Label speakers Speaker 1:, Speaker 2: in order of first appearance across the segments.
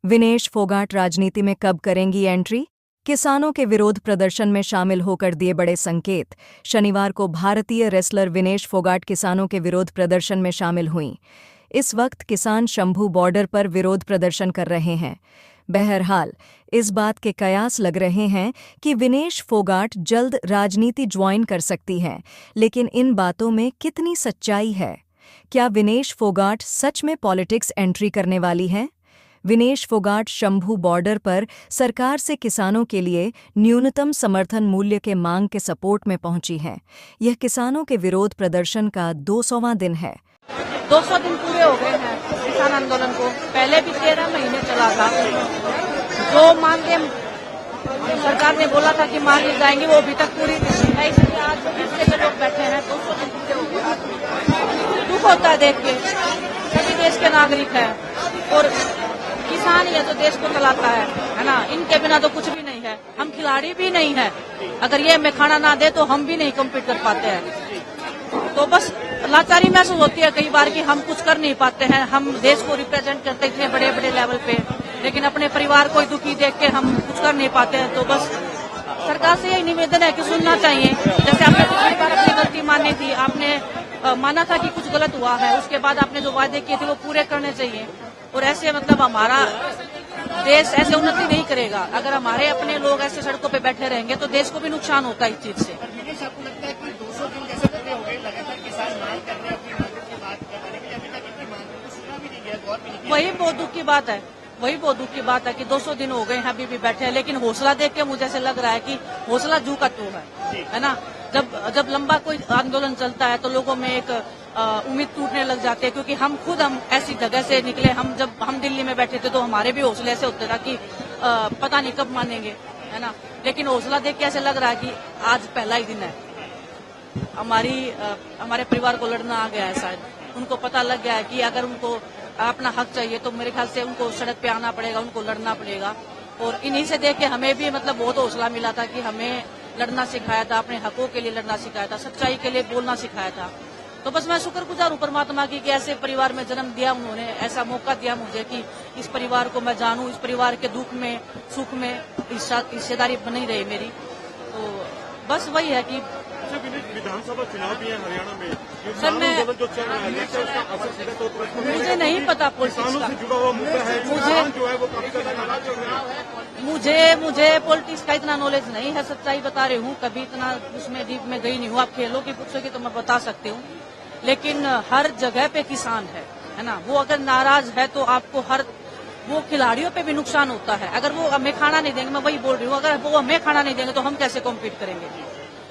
Speaker 1: विनेश फोगाट राजनीति में कब करेंगी एंट्री? किसानों के विरोध प्रदर्शन में शामिल होकर दिए बड़े संकेत। शनिवार को भारतीय रेसलर विनेश फोगाट किसानों के विरोध प्रदर्शन में शामिल हुईं। इस वक्त किसान शंभू बॉर्डर पर विरोध प्रदर्शन कर रहे हैं। बहरहाल, इस बात के कयास लग रहे हैं कि विनेश फोगाट जल्द राजनीति ज्वाइन कर सकती हैं, लेकिन इन बातों में कितनी सच्चाई है? क्या विनेश फोगाट सच में पॉलिटिक्स एंट्री करने वाली हैं? विनेश फोगाट शंभू बॉर्डर पर सरकार से किसानों के लिए न्यूनतम समर्थन मूल्य के मांग के सपोर्ट में पहुंची हैं। यह किसानों के विरोध प्रदर्शन का 200वां दिन है।
Speaker 2: 200 दिन पूरे हो गए हैं किसान आंदोलन को। पहले भी 13 महीने चला था। जो मांगे सरकार ने बोला था कि मान ली जाएंगी, वो अभी तक पूरी नहीं है। इसलिए आज जो बीच के लोग बैठे हैं, 200 दिन पूरे हो गए। दुख होता है देख के। सभी देश के नागरिक हैं और किसान ही है जो देश को चलाता है ना। इनके बिना तो कुछ भी नहीं है। हम खिलाड़ी भी नहीं है। अगर ये हमें खाना ना दे तो हम भी नहीं कम्पीट कर पाते हैं। तो बस लाचारी महसूस होती है कई बार कि हम कुछ कर नहीं पाते हैं। हम देश को रिप्रेजेंट करते थे बड़े बड़े लेवल पे, लेकिन अपने परिवार को दुखी देख के हम कुछ कर नहीं पाते हैं। तो बस सरकार से यही निवेदन है कि सुनना चाहिए। जैसे आपने पिछली बार अपनी गलती मानी थी, आपने माना था कि कुछ गलत हुआ है, उसके बाद आपने जो वादे किए थे वो पूरे करने चाहिए। और ऐसे मतलब हमारा देश ऐसे उन्नति नहीं करेगा। अगर हमारे अपने लोग ऐसे सड़कों पे बैठे रहेंगे तो देश को भी नुकसान होता है इस चीज से।
Speaker 3: आपको लगता है कि 200 दिन कैसे पूरे हो गए, लगातार किसान मांग कर रहे हैं अपनी मांगों की बात कर रहे हैं, लेकिन अभी तक इनकी मांगों को सुना भी नहीं गया, गौर भी नहीं किया।
Speaker 2: वही बहुत दुख की बात है। वही बहुत दुख की बात है कि 200 दिन हो गए हैं, अभी भी बैठे हैं। लेकिन हौसला देख के मुझे ऐसे लग रहा है कि हौसला जू का तू है ना। जब लंबा कोई आंदोलन चलता है तो लोगों में एक उम्मीद टूटने लग जाती है, क्योंकि हम ऐसी जगह से निकले। जब हम दिल्ली में बैठे थे तो हमारे भी हौसले ऐसे होते था कि पता नहीं कब मानेंगे, है ना। लेकिन हौसला देख के ऐसे लग रहा है कि आज पहला ही दिन है। हमारे परिवार को लड़ना आ गया है। शायद उनको पता लग गया है कि अगर उनको अपना हक चाहिए तो मेरे ख्याल से उनको सड़क पे आना पड़ेगा, उनको लड़ना पड़ेगा। और इन्हीं से देख के हमें भी मतलब बहुत हौसला मिला था कि हमें लड़ना सिखाया था, अपने हकों के लिए लड़ना सिखाया था, सच्चाई के लिए बोलना सिखाया था। तो बस मैं शुक्रगुजार हूँ परमात्मा की कि ऐसे परिवार में जन्म दिया उन्होंने, ऐसा मौका दिया मुझे कि इस परिवार को मैं जानूं, इस परिवार के दुख में सुख में हिस्सेदारी बनी रही मेरी। तो बस वही है कि
Speaker 4: विधानसभा चुनाव भी है हरियाणा में।
Speaker 2: सर मैं
Speaker 4: जो चल रहा है उसका असर सीधा तौर पर
Speaker 2: मुझे नहीं पता पॉलिटिक्स का।
Speaker 4: जुड़ा हुआ मुद्दा है।
Speaker 2: मुझे
Speaker 4: जो है वो काफी ज्यादा नाराज चल रहा है।
Speaker 2: मुझे पॉलिटिक्स का इतना नॉलेज नहीं है, सच्चाई बता रही हूँ। कभी इतना उसमें डीप में गई नहीं हूँ। आप खेलों की पूछोगे तो मैं बता सकती हूँ, लेकिन हर जगह पे किसान है ना। वो अगर नाराज है तो आपको वो खिलाड़ियों पे भी नुकसान होता है। अगर वो हमें खाना नहीं देंगे, मैं वही बोल रही हूँ, अगर वो हमें खाना नहीं देंगे तो हम कैसे कॉम्पीट करेंगे।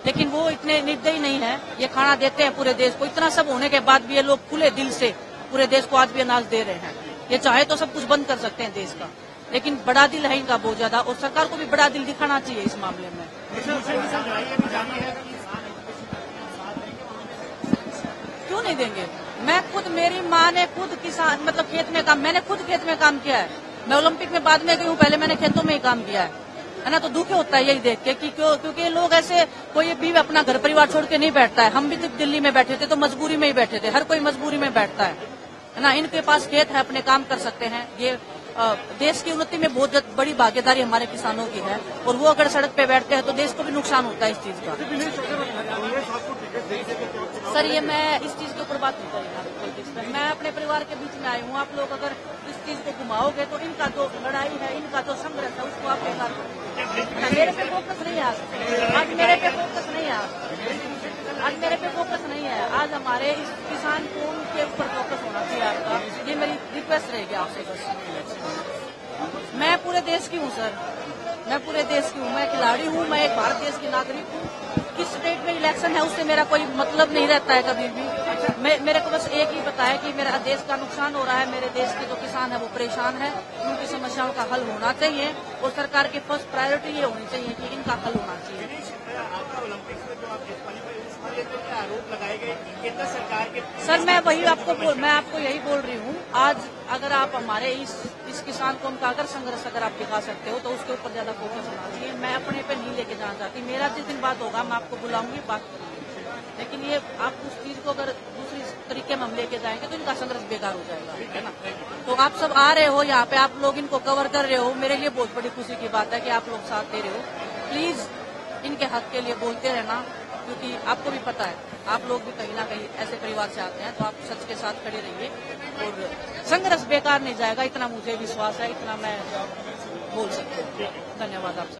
Speaker 2: लेकिन वो इतने निर्दयी नहीं है, ये खाना देते हैं पूरे देश को। इतना सब होने के बाद भी ये लोग खुले दिल से पूरे देश को आज भी अनाज दे रहे हैं। ये चाहे तो सब कुछ बंद कर सकते हैं देश का, लेकिन बड़ा दिल है इनका बहुत ज्यादा, और सरकार को भी बड़ा दिल दिखाना चाहिए इस मामले में। क्यों नहीं देंगे? मेरी माँ ने खुद किसान मतलब खेत में काम, मैंने खुद खेत में काम किया है। मैं ओलंपिक में बाद में गई हूँ, पहले मैंने खेतों में ही काम किया है ना। तो दुख होता है यही देख के कि क्योंकि लोग ऐसे, कोई भी अपना घर परिवार छोड़ के नहीं बैठता है। हम भी जब दिल्ली में बैठे थे तो मजबूरी में ही बैठे थे। हर कोई मजबूरी में बैठता है ना। इनके पास खेत है, अपने काम कर सकते हैं। ये देश की उन्नति में बहुत बड़ी भागीदारी हमारे किसानों की है, और वो अगर सड़क पे बैठते हैं तो देश को भी नुकसान होता है इस चीज का। सर ये मैं इस चीज के ऊपर बात नहीं करूँगा। मैं अपने परिवार के बीच में आई हूँ। आप लोग अगर इस चीज को घुमाओगे तो इनका जो लड़ाई है, इनका जो संघर्ष है, उसको आप बेकार करोगे। मेरे पे फोकस नहीं है आज मेरे पे फोकस नहीं है आज मेरे पे फोकस नहीं है। आज हमारे इस किसान कौम के ऊपर फोकस होना चाहिए आपका। ये मेरी रिक्वेस्ट रहेगी आपसे बस। मैं पूरे देश की हूँ सर, मैं पूरे देश की हूँ। मैं खिलाड़ी हूँ, मैं एक भारत देश की नागरिक हूँ। किस स्टेट में इलेक्शन है उससे मेरा कोई मतलब नहीं रहता है कभी भी। मेरे को बस एक ही पता है कि मेरा देश का नुकसान हो रहा है। मेरे देश के जो किसान है वो परेशान है, उनकी समस्याओं का हल होना चाहिए, और सरकार की फर्स्ट प्रायोरिटी ये होनी चाहिए कि इनका हल होना चाहिए।
Speaker 3: ओलंपिक्स में जो आप आरोप लगाए गए केंद्र सरकार के,
Speaker 2: सर मैं आपको यही बोल रही हूँ। आज अगर आप हमारे इस किसान कौम का अगर संघर्ष अगर आप दिखा सकते हो तो उसके ऊपर ज्यादा फोकस होना चाहिए। मैं अपने पे नहीं लेके जाना चाहती। मेरा जिस दिन बात होगा मैं आपको बुलाऊंगी, बात करूंगी। लेकिन ये आप उस चीज को अगर दूसरी तरीके में हम लेके जाएंगे तो इनका संघर्ष बेकार हो जाएगा, है ना। तो आप सब आ रहे हो यहाँ पे, आप लोग इनको कवर कर रहे हो, मेरे लिए बहुत बड़ी खुशी की बात है कि आप लोग साथ दे रहे हो। प्लीज इनके हक के लिए बोलते रहना, क्योंकि आपको भी पता है आप लोग भी कहीं ना कहीं ऐसे परिवार से आते हैं, तो आप सच के साथ खड़े रहिए और संघर्ष बेकार नहीं जाएगा, इतना मुझे विश्वास है, इतना मैं बोल सकती हूँ। धन्यवाद आप